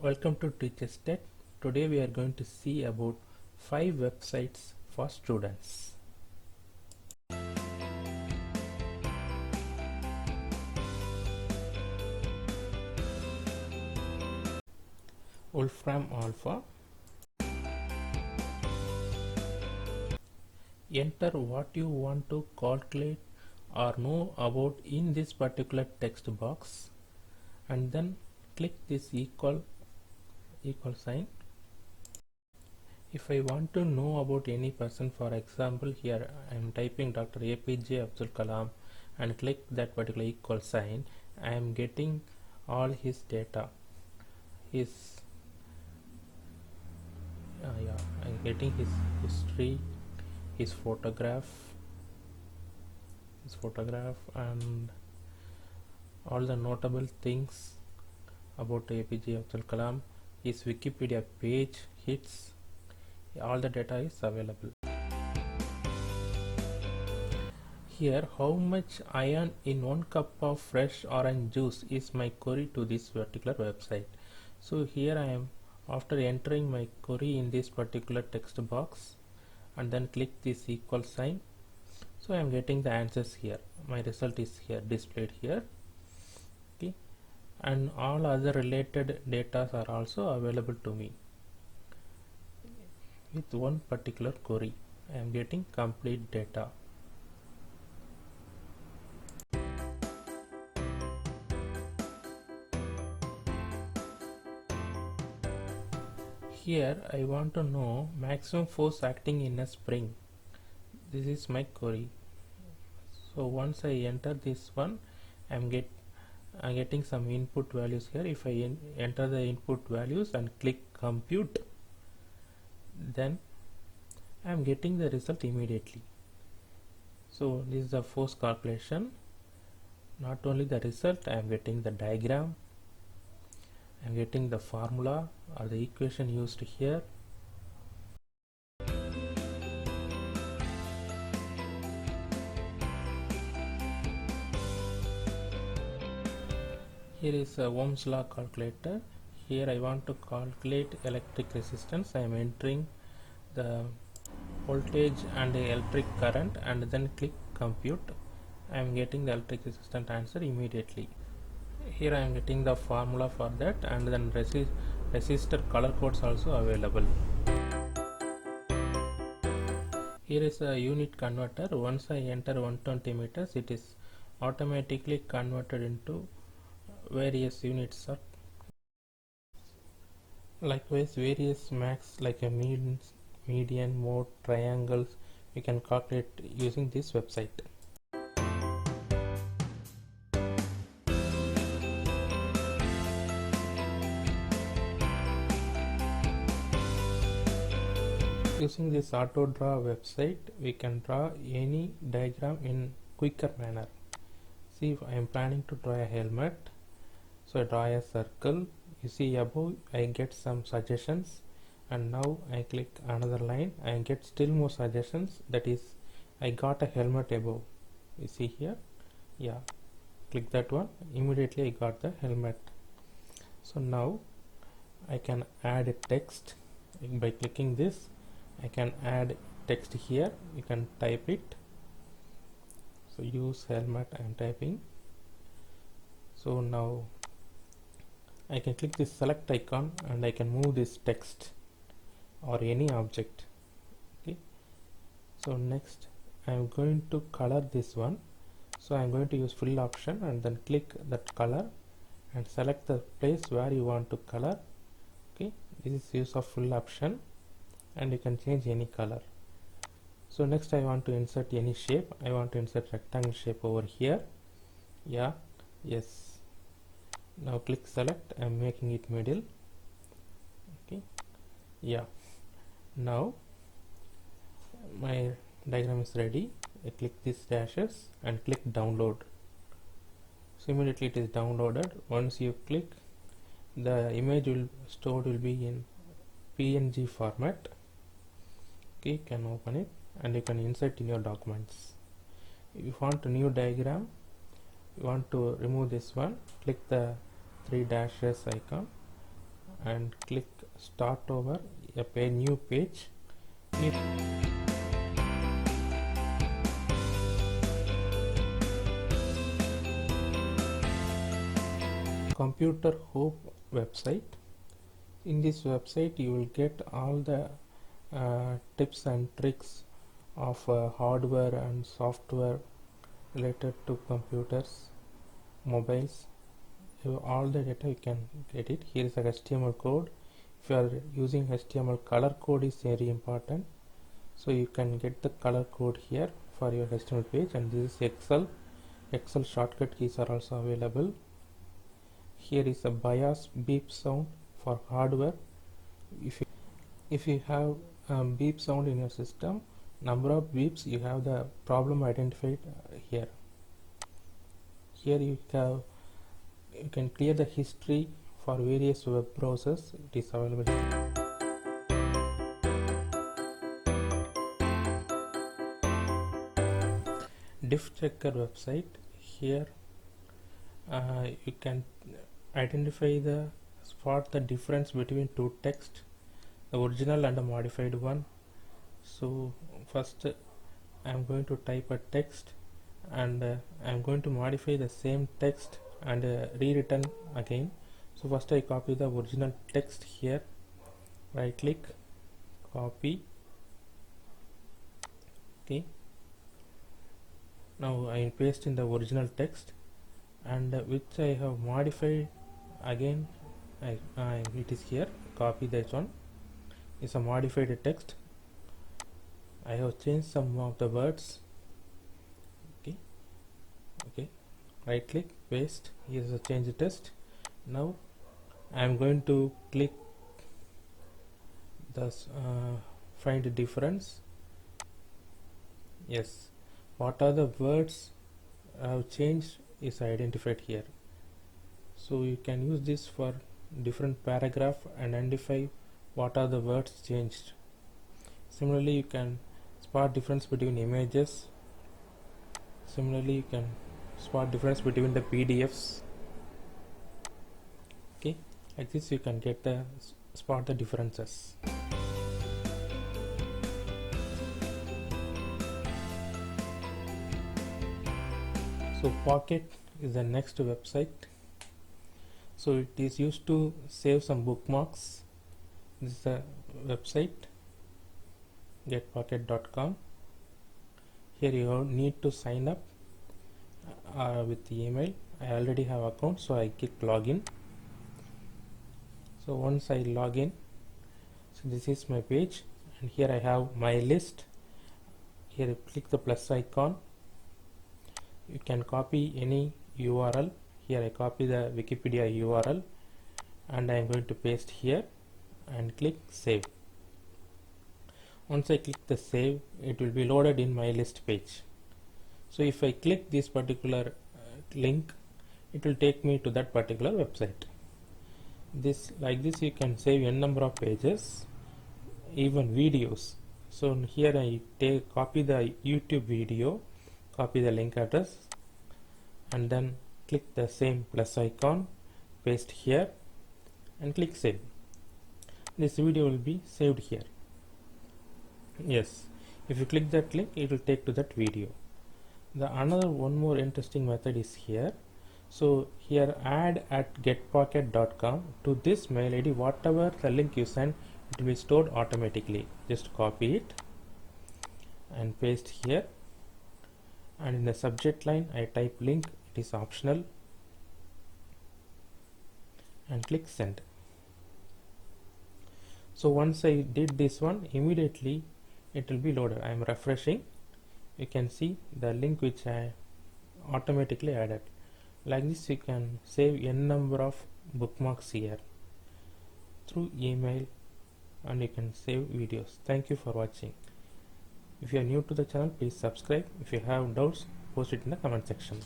Welcome to Teachers Tech. Today we are going to see about 5 websites for students. Wolfram Alpha. Enter what you want to calculate or know about in this particular text box and then click this equal sign. If I want to know about any person, for example, here I am typing Dr. APJ Abdul Kalam and click that particular equal sign, I am getting all his data. I'm getting his history, his photograph, and all the notable things about APJ Abdul Kalam. His Wikipedia page, hits, all the data is available. Here, how much iron in 1 cup of fresh orange juice is my query to this particular website. So here I am, after entering my query in this particular text box and then click this equal sign. So I am getting the answers here. My result is here, displayed here. Okay, and all other related data are also available to me. With one particular query, I am getting complete data. Here I want to know maximum force acting in a spring. This is my query. So once I enter this one, I'm getting some input values here. If I enter the input values and click compute, then I'm getting the result immediately. So this is the force calculation. Not only the result, I am getting the diagram, I am getting the formula or the equation used here. Here is a Ohm's law calculator. Here I want to calculate electric resistance. I am entering the voltage and the electric current and then click compute. I am getting the electric resistance answer immediately. Here I am getting the formula for that, and then resistor color codes also available. Here is a unit converter. Once I enter 120 meters, it is automatically converted into various units. Likewise, various max like a median, mode, triangles, we can calculate using this website. Using this AutoDraw website, we can draw any diagram in quicker manner. See, if I am planning to draw a helmet, so I draw a circle. You see above, I get some suggestions, and now I click another line, I get still more suggestions. That is, I got a helmet above. You see here, yeah, click that one. Immediately I got the helmet. So now I can add a text by clicking this. I can add text here. You can type it. So use helmet, I am typing. So now I can click this select icon and I can move this text or any object. Okay, so next I am going to color this one. So I am going to use fill option and then click that color and select the place where you want to color. Okay, this is use of fill option, and you can change any color. So next I want to insert any shape. I want to insert rectangle shape over here. Yeah, yes. Now click select. I am making it middle. Okay, yeah. Now my diagram is ready. I click these dashes and click download. So immediately it is downloaded. Once you click, the image will be in PNG format. Okay, you can open it and you can insert in your documents. If you want a new diagram, you want to remove this one, click the 3 dashes icon and click start over a new page. Computer Hope website. In this website you will get all the tips and tricks of hardware and software related to computers, mobiles. All the data you can get it. Here is a HTML code. If you are using HTML, color code is very important, so you can get the color code here for your HTML page. And this is Excel shortcut keys are also available. Here is a BIOS beep sound for hardware. If you have beep sound in your system, number of beeps, you have the problem identified here. Here you can clear the history for various web browsers. It is available here. Diff checker website. Here you can identify spot the difference between two texts, the original and the modified one. So first I am going to type a text, and I am going to modify the same text and rewritten again. So first I copy the original text here, right click, copy. Okay, now I paste in the original text, and which I have modified again. It is here, copy this one. It's a modified text. I have changed some of the words. Okay, right click, paste. Here is a change text. Now I am going to click this find the difference. Yes, what are the words I have changed is identified here. So you can use this for different paragraph and identify what are the words changed. Similarly, you can spot difference between images. Similarly, you can spot difference between the PDFs. Okay, like this you can get the spot the differences. So Pocket is the next website. So it is used to save some bookmarks. This is the website, getpocket.com. Here you need to sign up with the email. I already have account, so I click login. So once I log in, so this is my page, and here I have my list. Here you click the plus icon. You can copy any URL. Here I copy the Wikipedia URL, and I am going to paste here and click save. Once I click the save, it will be loaded in my list page. So if I click this particular link, it will take me to that particular website. Like this you can save n number of pages, even videos. So here I copy the YouTube video, copy the link address, and then click the same plus icon, paste here, and click save. This video will be saved here. Yes, if you click that link, it will take to that video. One more interesting method is here. So here add at getpocket.com to this mail ID. Whatever the link you send, it will be stored automatically. Just copy it and paste here, and in the subject line I type link. It is optional, and click send. So once I did this one, immediately it will be loaded. I am refreshing. You can see the link which I automatically added. Like this you can save n number of bookmarks here through email, and you can save videos. Thank you for watching. If you are new to the channel, please subscribe. If you have doubts, post it in the comment section.